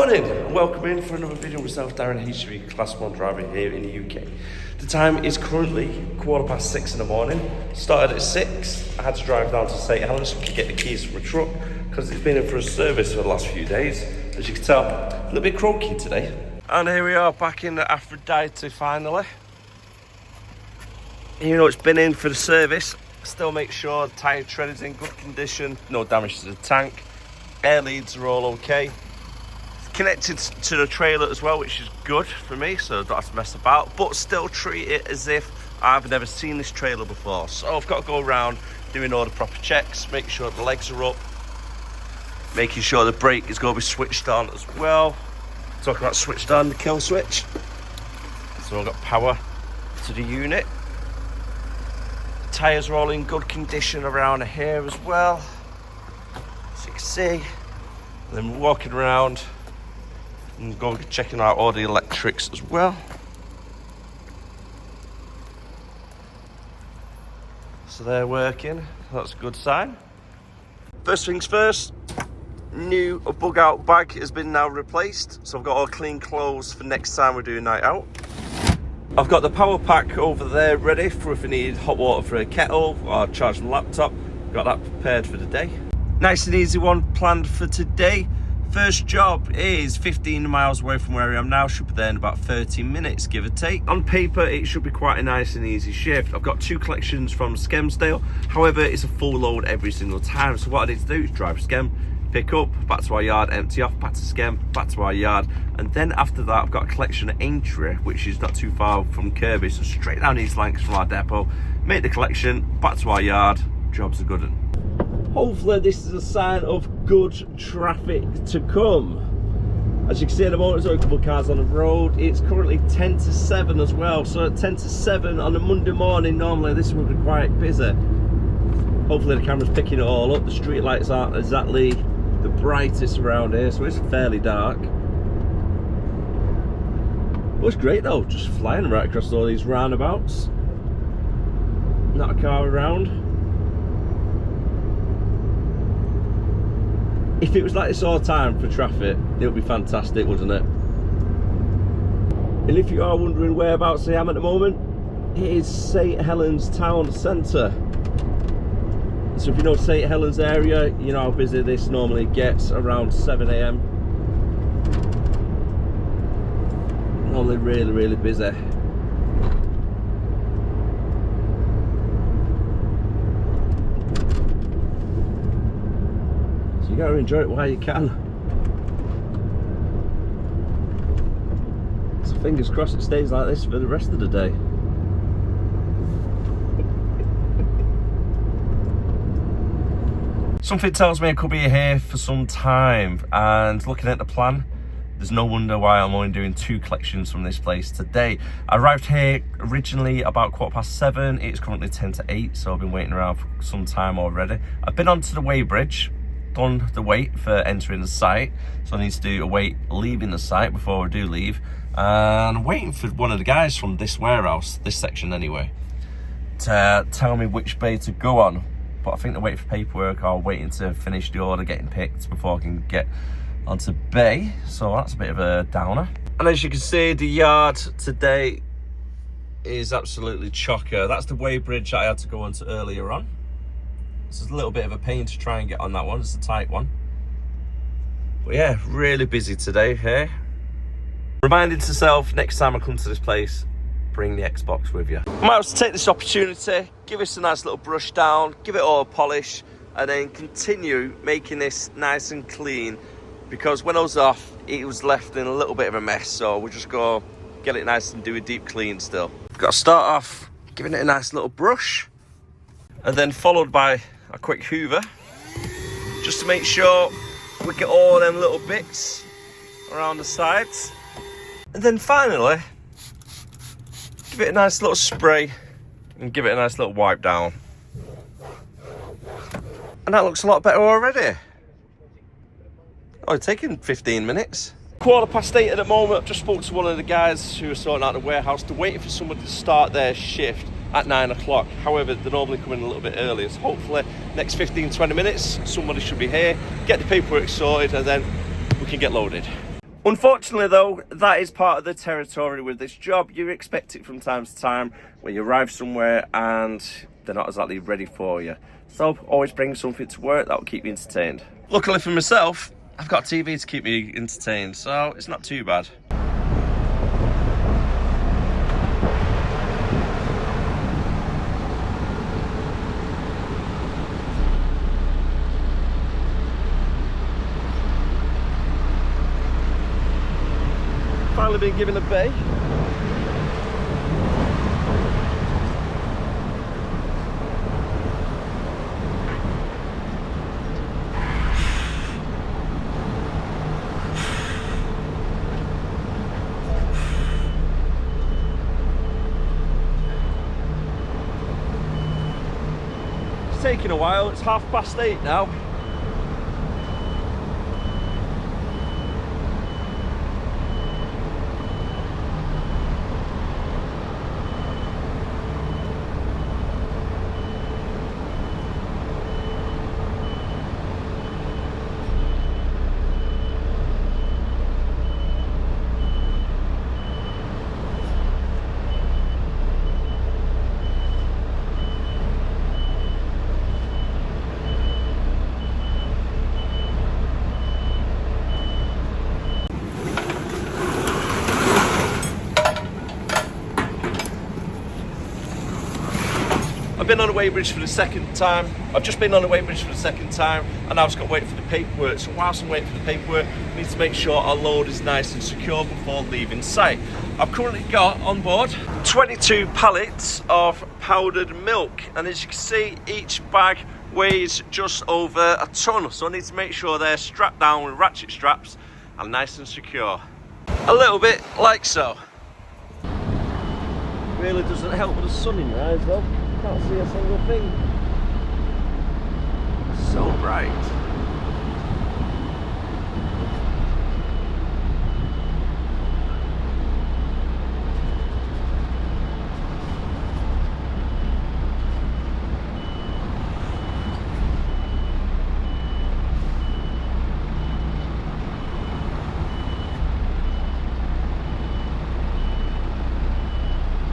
Morning and welcome in for another video with myself, Darren HV, Class 1 driver here in the UK. The time is currently 6:15 in the morning. Started at 6. I had to drive down to St Helens so I could get the keys from my truck because it's been in for a service for the last few days. As you can tell, a little bit croaky today. And here we are back in the Aphrodite finally. Even though it's been in for the service, still make sure the tyre tread is in good condition, no damage to the tank. Air leads are all okay. Connected to the trailer as well, which is good for me, so I don't have to mess about, but still treat it as if I've never seen this trailer before. So I've got to go around doing all the proper checks, make sure the legs are up, making sure the brake is going to be switched on as well. Talking about switched on, the kill switch. So I've got power to the unit. The tyres are all in good condition around here as well, as you can see. And then we're walking around and going checking out all the electrics as well. So they're working, that's a good sign. First things first, new bug out bag has been now replaced, so I've got all clean clothes for next time we're doing night out. I've got the power pack over there ready for if I need hot water for a kettle or charge my laptop. Got that prepared for the day. Nice and easy one planned for today. First job is 15 miles away from where I am now, should be there in about 30 minutes, give or take. On paper, it should be quite a nice and easy shift. I've got 2 collections from Skelmersdale, however, it's a full load every single time. So what I need to do is drive Skem, pick up, back to our yard, empty off, back to Skem, back to our yard. And then after that, I've got a collection at Aintree, which is not too far from Kirby, so straight down East Lancs from our depot, make the collection, back to our yard, job's a good one. Hopefully this is a sign of good traffic to come. As you can see at the moment, there's a couple of cars on the road. It's currently 10 to 7 as well. So at 10 to 7 on a Monday morning, normally this would be quite busy. Hopefully the camera's picking it all up. The street lights aren't exactly the brightest around here, so it's fairly dark. But it's great though, just flying right across all these roundabouts. Not a car around. If it was like this all the time for traffic, it would be fantastic, wouldn't it? And if you are wondering whereabouts I am at the moment, it is St Helens town centre. So if you know St Helens area, you know how busy this normally gets around 7 AM. Normally really busy. You gotta enjoy it while you can. So fingers crossed it stays like this for the rest of the day. Something tells me I could be here for some time, and looking at the plan, there's no wonder why I'm only doing 2 collections from this place today. I arrived here originally about 7:15. It's currently 10 to 8, so I've been waiting around for some time already. I've been onto the weighbridge, done the wait for entering the site, so I need to do a wait leaving the site before I do leave, and I'm waiting for one of the guys from this warehouse, this section anyway, to tell me which bay to go on. But I think they're waiting for paperwork or waiting to finish the order getting picked before I can get onto bay, so that's a bit of a downer. And as you can see, the yard today is absolutely chocker. That's the weighbridge that I had to go onto earlier on. It's a little bit of a pain to try and get on that one, it's a tight one. But yeah, really busy today here. Reminding myself, next time I come to this place, bring the Xbox with you. I might have to take this opportunity, give this a nice little brush down, give it all a polish, and then continue making this nice and clean, because when I was off, it was left in a little bit of a mess, so we'll just go get it nice and do a deep clean still. Got to start off giving it a nice little brush, and then followed by a quick hoover, just to make sure we get all them little bits around the sides. And then finally, give it a nice little spray and give it a nice little wipe down. And that looks a lot better already. Oh, it's taken 15 minutes. 8:15 at the moment. I've just spoke to one of the guys who are sorting out the warehouse. They're waiting for someone to start their shift at 9 o'clock. However, they're normally coming a little bit earlier. So hopefully, next 15-20 minutes, somebody should be here, get the paperwork sorted, and then we can get loaded. Unfortunately though, that is part of the territory with this job. You expect it from time to time when you arrive somewhere and they're not exactly ready for you. So always bring something to work that will keep you entertained. Luckily for myself, I've got a TV to keep me entertained, so it's not too bad. Finally been given a bay. It's taking a while, it's 8:30 now. I've been on a weighbridge for the second time. I've just been on a weighbridge for the second time, and I've just got to wait for the paperwork. So whilst I'm waiting for the paperwork, I need to make sure our load is nice and secure before leaving site. I've currently got on board 22 pallets of powdered milk, and as you can see, each bag weighs just over a ton. So I need to make sure they're strapped down with ratchet straps and nice and secure. A little bit like so. Really doesn't help with the sun in your eyes though. Can't see a single thing. So bright.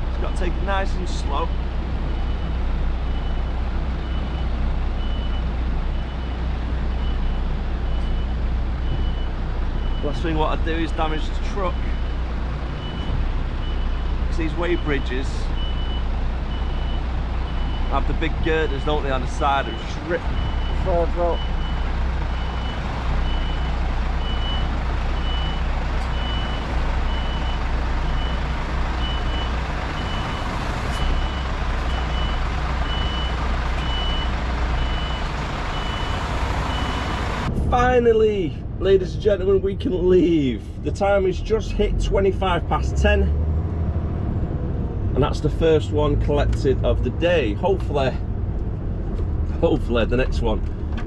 Just got to take it nice and slow. Last thing what I do is damage the truck. Because these weigh bridges have the big girders, don't they, on the side, and just rip the forge out. Finally, ladies and gentlemen, we can leave. The time is just hit 10:25, and that's the first one collected of the day. Hopefully the next one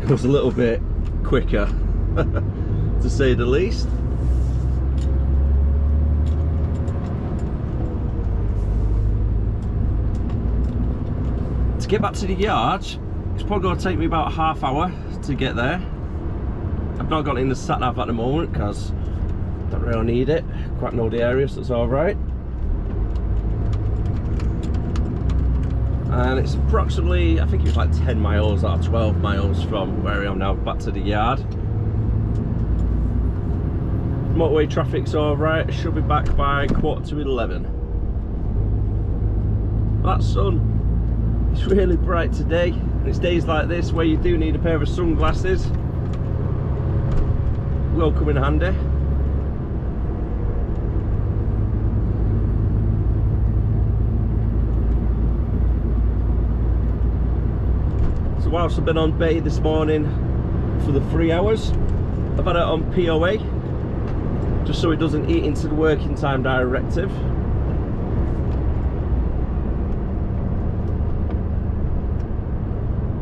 goes a little bit quicker, to say the least. To get back to the yard, it's probably going to take me about a half hour to get there. I've not got it in the sat nav at the moment because I don't really need it. Quite know the area, so it's alright. And it's approximately, I think it's like 10 miles out of 12 miles from where I am now back to the yard. Motorway traffic's alright. I should be back by 11:15. That sun is really bright today, and it's days like this where you do need a pair of sunglasses. Will come in handy. So whilst I've been on bay this morning for the 3 hours, I've had it on POA just so it doesn't eat into the working time directive.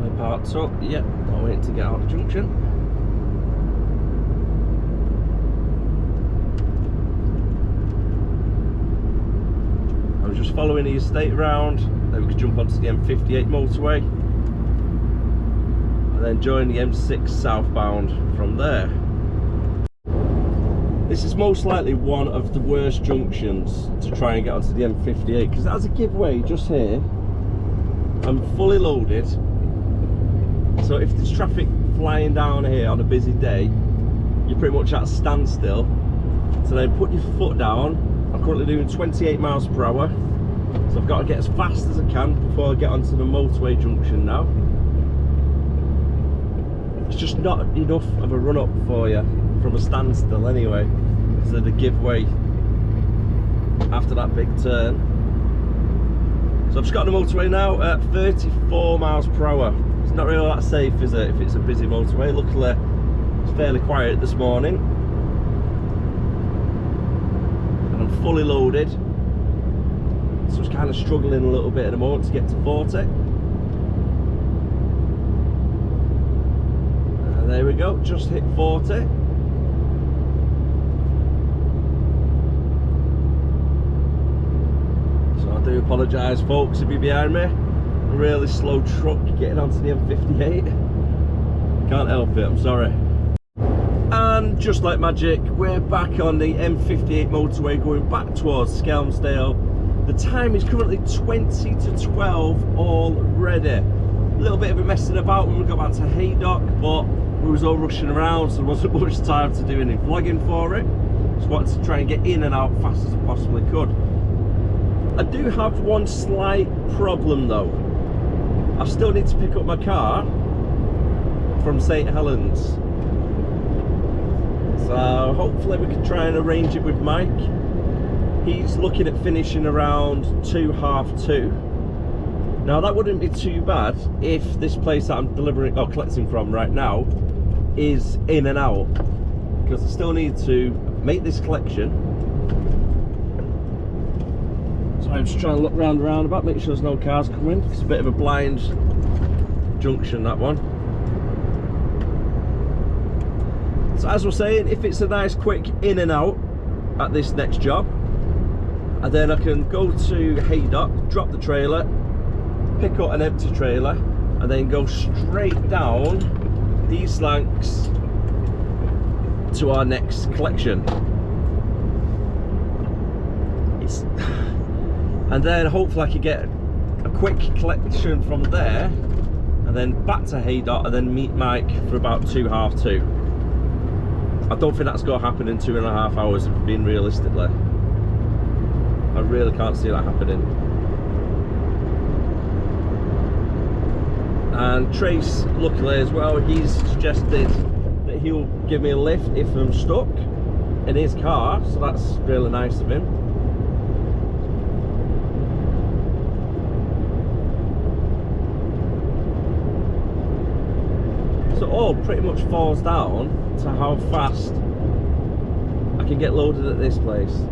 My parked up, yep, I'm waiting to get out of the junction. Just following the estate round, then we could jump onto the M58 motorway and then join the M6 southbound from there. This is most likely one of the worst junctions to try and get onto the M58 because it has a giveaway just here. I'm fully loaded, so if there's traffic flying down here on a busy day, you're pretty much at a standstill. So then put your foot down. I'm currently doing 28 miles per hour, so I've got to get as fast as I can before I get onto the motorway junction now. It's just not enough of a run up for you from a standstill anyway, because of the giveaway after that big turn. So I've just got on the motorway now at 34 miles per hour. It's not really that safe, is it, if it's a busy motorway? Luckily it's fairly quiet this morning and I'm fully loaded, so it's kind of struggling a little bit at the moment to get to 40. There we go, just hit 40. So I do apologise folks if you're behind me. A really slow truck getting onto the M58. Can't help it, I'm sorry. And just like magic, we're back on the M58 motorway going back towards Skelmersdale. The time is currently 20 to 12 already. A little bit of a messing about when we got back to Haydock, but we was all rushing around, so there wasn't much time to do any vlogging for it. Just wanted to try and get in and out fast as I possibly could. I do have one slight problem though. I still need to pick up my car from St Helens. So hopefully we can try and arrange it with Mike. He's looking at finishing around 2:30. Now that wouldn't be too bad if this place that I'm delivering or collecting from right now is in and out, because I still need to make this collection. So I'm just trying to look round the roundabout, make sure there's no cars coming. It's a bit of a blind junction, that one. So as we're saying, if it's a nice quick in and out at this next job, and then I can go to Haydock, drop the trailer, pick up an empty trailer, and then go straight down these slanks to our next collection. And then hopefully I can get a quick collection from there, and then back to Haydock, and then meet Mike for about 2:30. I don't think that's going to happen in 2.5 hours, if we're being realistically. I really can't see that happening. And Trace, luckily as well, he's suggested that he'll give me a lift if I'm stuck in his car, so that's really nice of him. So it all pretty much falls down to how fast I can get loaded at this place.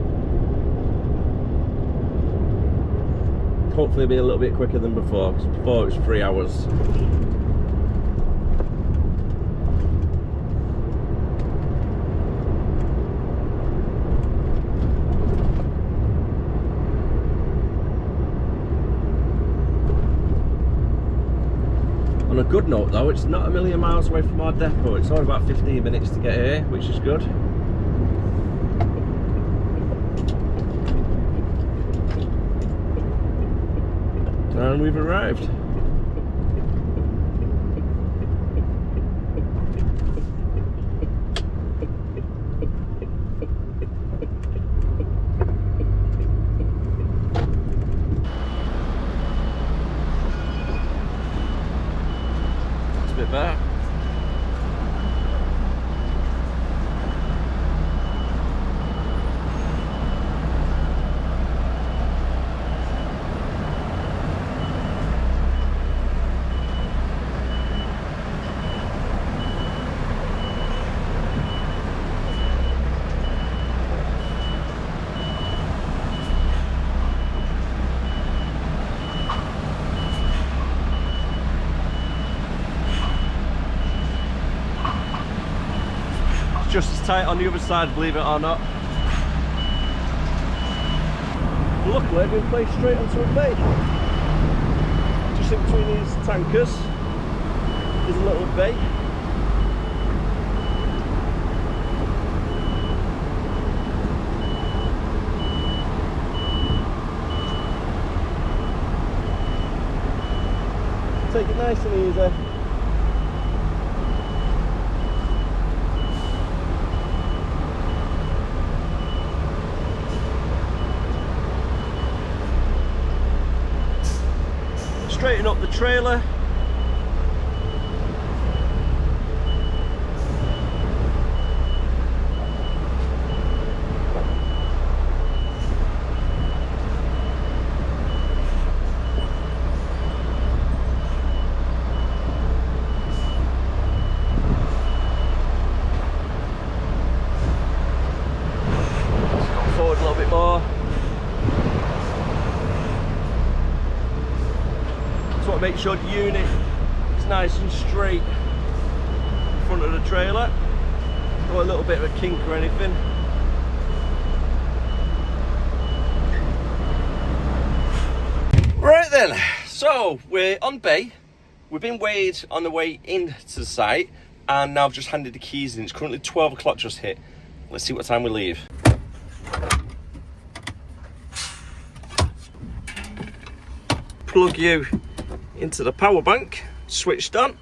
Hopefully be a little bit quicker than before, because before it was 3 hours. On a good note though, it's not a million miles away from our depot. It's only about 15 minutes to get here, which is good. And we've arrived. It's a bit better. Just as tight on the other side, believe it or not. Luckily, we've been placed straight onto a bay. Just in between these tankers is a little bay. nice and easy. Straighten up the trailer. Forward a little bit more. Just want to make sure the unit is nice and straight in front of the trailer. Not a little bit of a kink or anything. Right then, so we're on bay. We've been weighed on the way into the site, and now I've just handed the keys in. It's currently 12 o'clock just hit. Let's see what time we leave. Plug you into the power bank, switched on.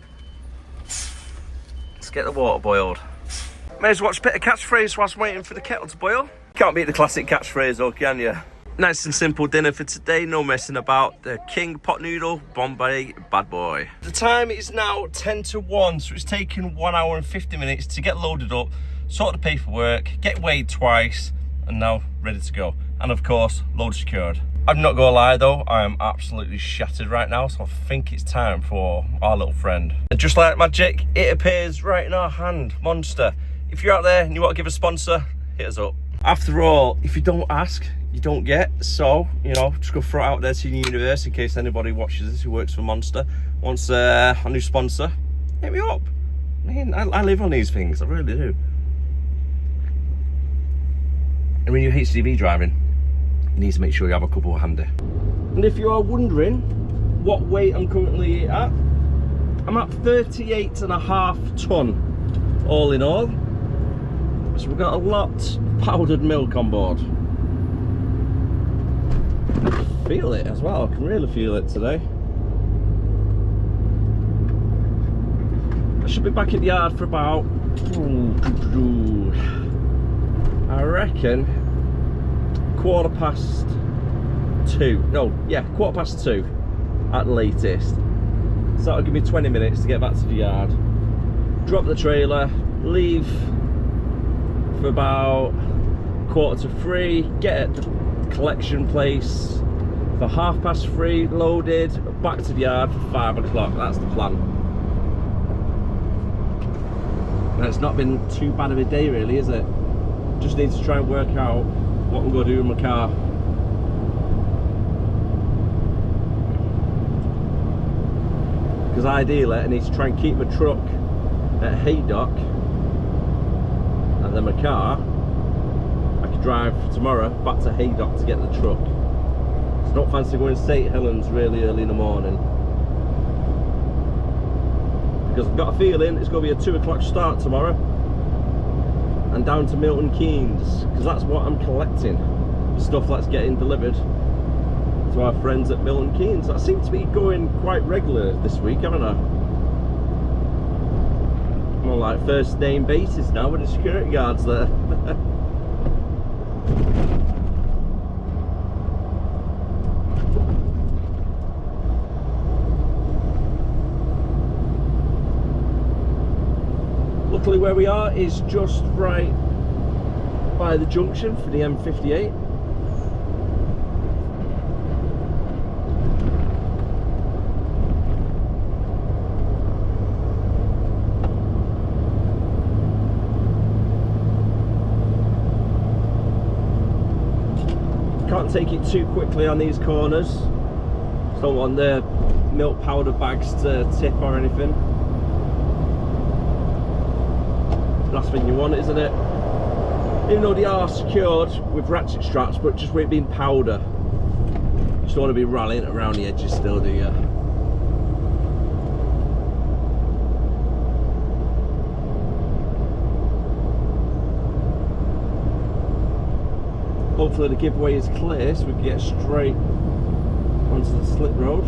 Let's get the water boiled. May as well watch a bit of catchphrase whilst waiting for the kettle to boil. Can't beat the classic catchphrase though, can you? Nice and simple dinner for today, no messing about. The King pot noodle, Bombay bad boy. The time is now 10 to 1, so it's taken 1 hour and 50 minutes to get loaded up, sort the paperwork, get weighed twice, and now ready to go. And of course, load secured. I'm not gonna lie though, I am absolutely shattered right now, so I think it's time for our little friend. And just like magic, it appears right in our hand, Monster. If you're out there and you want to give a sponsor, hit us up. After all, if you don't ask, you don't get. So, you know, just go throw it out there to the universe in case anybody watches this who works for Monster wants a new sponsor. Hit me up. Man, I live on these things, I really do. And when you're HGV driving, you need to make sure you have a couple handy. And if you are wondering what weight I'm currently at, I'm at 38.5 ton all in all. So we've got a lot of powdered milk on board. I feel it as well, I can really feel it today. I should be back at the yard for about, I reckon, 2:15. No, yeah, 2:15 at the latest. So that'll give me 20 minutes to get back to the yard, drop the trailer, leave for about 2:45, get at the collection place for 3:30, loaded, back to the yard for 5 o'clock. That's the plan. And it's not been too bad of a day really, is it? Just need to try and work out what I'm going to do with my car. Because ideally I need to try and keep my truck at Haydock, and then my car I could drive tomorrow back to Haydock to get the truck. So I don't fancy going to St Helens really early in the morning, because I've got a feeling it's going to be a 2 o'clock start tomorrow and down to Milton Keynes, because that's what I'm collecting, the stuff that's getting delivered to our friends at Milton Keynes. I seem to be going quite regular this week, haven't I? I'm on like first name basis now with the security guards there. Luckily where we are is just right by the junction for the M58. Can't take it too quickly on these corners. Just don't want the milk powder bags to tip or anything. Last thing you want, isn't it? Even though they are secured with ratchet straps, but just with it being powder, you just don't want to be rallying around the edges still, do you? Hopefully the giveaway is clear so we can get straight onto the slip road.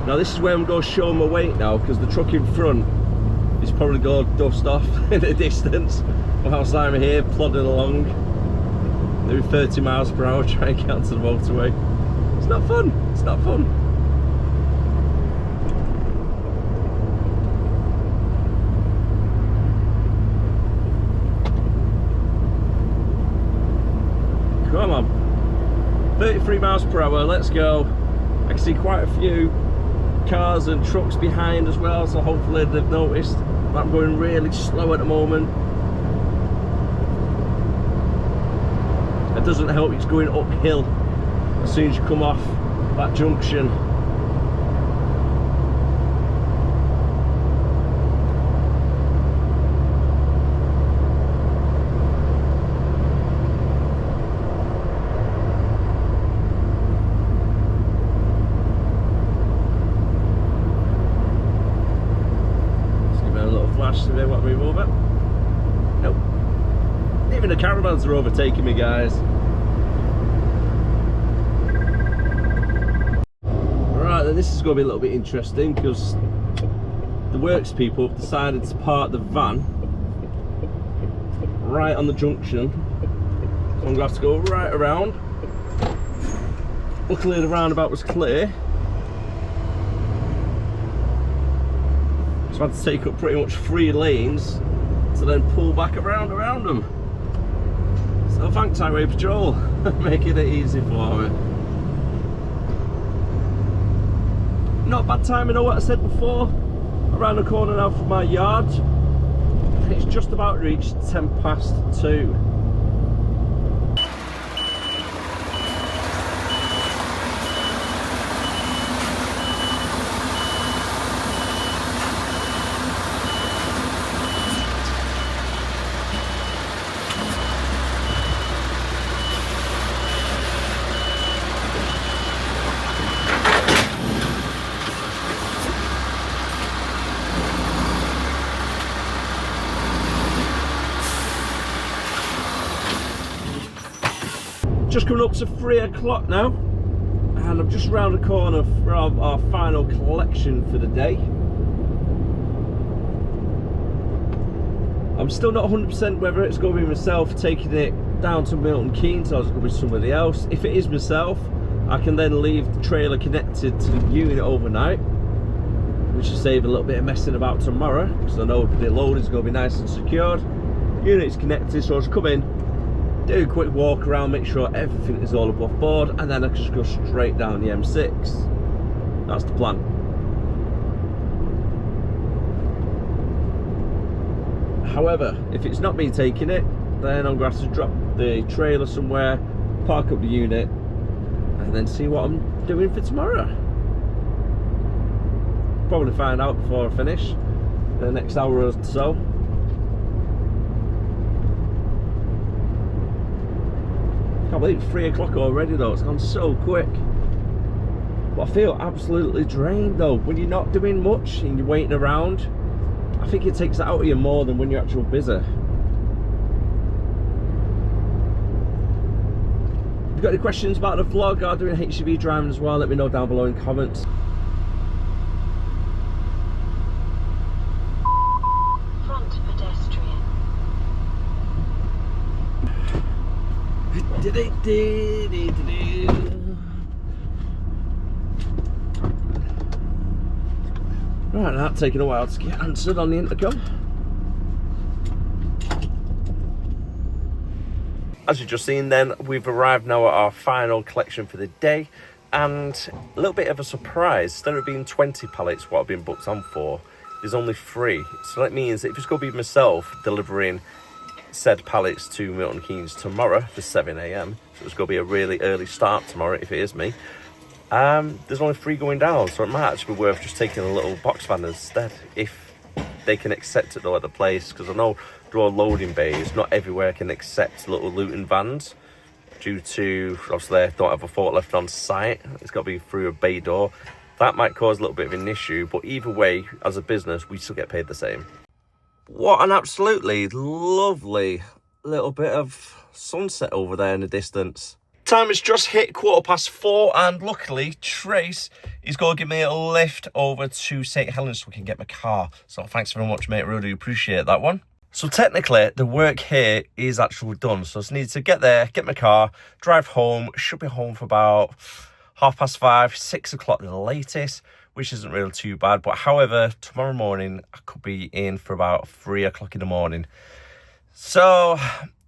Now this is where I'm going to show my weight now, because the truck in front is probably going to dust off in the distance whilst I'm here plodding along, maybe 30 miles per hour, trying to get onto the motorway. It's not fun, it's not fun. Come on, 33 miles per hour, let's go. I can see quite a few cars and trucks behind as well, so hopefully they've noticed that I'm going really slow at the moment. It doesn't help, it's going uphill as soon as you come off that junction. So they want me over. Nope. Even the caravans are overtaking me, guys. Right, then this is going to be a little bit interesting, because the works people have decided to park the van right on the junction. So I'm going to have to go right around. Luckily the roundabout was clear. So I had to take up pretty much 3 lanes to then pull back around them. So thanks Highway Patrol, making it easy for me. Not bad time, you know what I said before? Around the corner now from my yard. It's just about reached 2:10. Just coming up to 3 o'clock now, and I'm just round the corner from our final collection for the day. I'm still not 100% whether it's going to be myself taking it down to Milton Keynes or it's going to be somebody else. If it is myself, I can then leave the trailer connected to the unit overnight, which will save a little bit of messing about tomorrow, because I know the load is going to be nice and secured. Unit's connected, so I'll just come in, do a quick walk around, make sure everything is all above board, and then I can just go straight down the M6. That's the plan. However, if it's not me taking it, then I'm going to have to drop the trailer somewhere, park up the unit, and then see what I'm doing for tomorrow. Probably find out before I finish in the next hour or so. I believe it's 3 o'clock already though, it's gone so quick. But I feel absolutely drained though. When you're not doing much and you're waiting around, I think it takes that out of you more than when you're actually busy. If you've got any questions about the vlog or doing HGV driving as well, let me know down below in comments. Front pedestrian. Right, that's taking a while to get answered on the intercom. As you've just seen then, we've arrived now at our final collection for the day, and a little bit of a surprise. Instead of being 20 pallets what I've been booked on for, there's only 3. So that means that if it's going to be myself delivering said pallets to Milton Keynes tomorrow for 7 AM, so it's going to be a really early start tomorrow if it is me, there's only 3 going down, so it might actually be worth just taking a little box van instead, if they can accept it though at the place, because I know there are loading bays, not everywhere can accept little Luton vans due to obviously they don't have a forklift on site. It's got to be through a bay door. That might cause a little bit of an issue, but either way, as a business, we still get paid the same. What an absolutely lovely little bit of sunset over there in the distance. Time has just hit 4:15, and luckily Trace is going to give me a lift over to St Helens so we can get my car. So thanks very much, mate. Really appreciate that one. So technically, the work here is actually done. So I just need to get there, get my car, drive home. Should be home for about 5:30, 6 o'clock the latest, which isn't really too bad. But however, tomorrow morning, I could be in for about 3 o'clock in the morning. So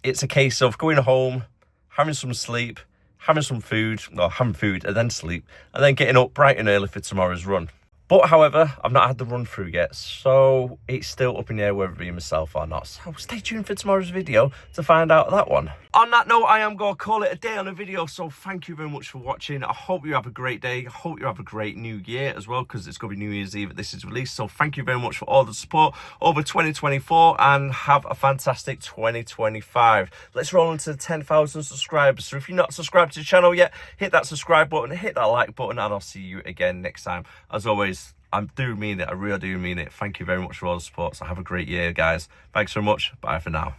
it's a case of going home, having some sleep, having some food, or having food and then sleep, and then getting up bright and early for tomorrow's run. But however, I've not had the run through yet, so it's still up in the air whether it be myself or not. So stay tuned for tomorrow's video to find out that one. On that note, I am going to call it a day on the video, so thank you very much for watching. I hope you have a great day. I hope you have a great new year as well, because it's going to be New Year's Eve that this is released. So thank you very much for all the support over 2024, and have a fantastic 2025. Let's roll into 10,000 subscribers. So if you're not subscribed to the channel yet, hit that subscribe button, hit that like button, and I'll see you again next time. As always, I do mean it. I really do mean it. Thank you very much for all the support. So have a great year, guys. Thanks so much. Bye for now.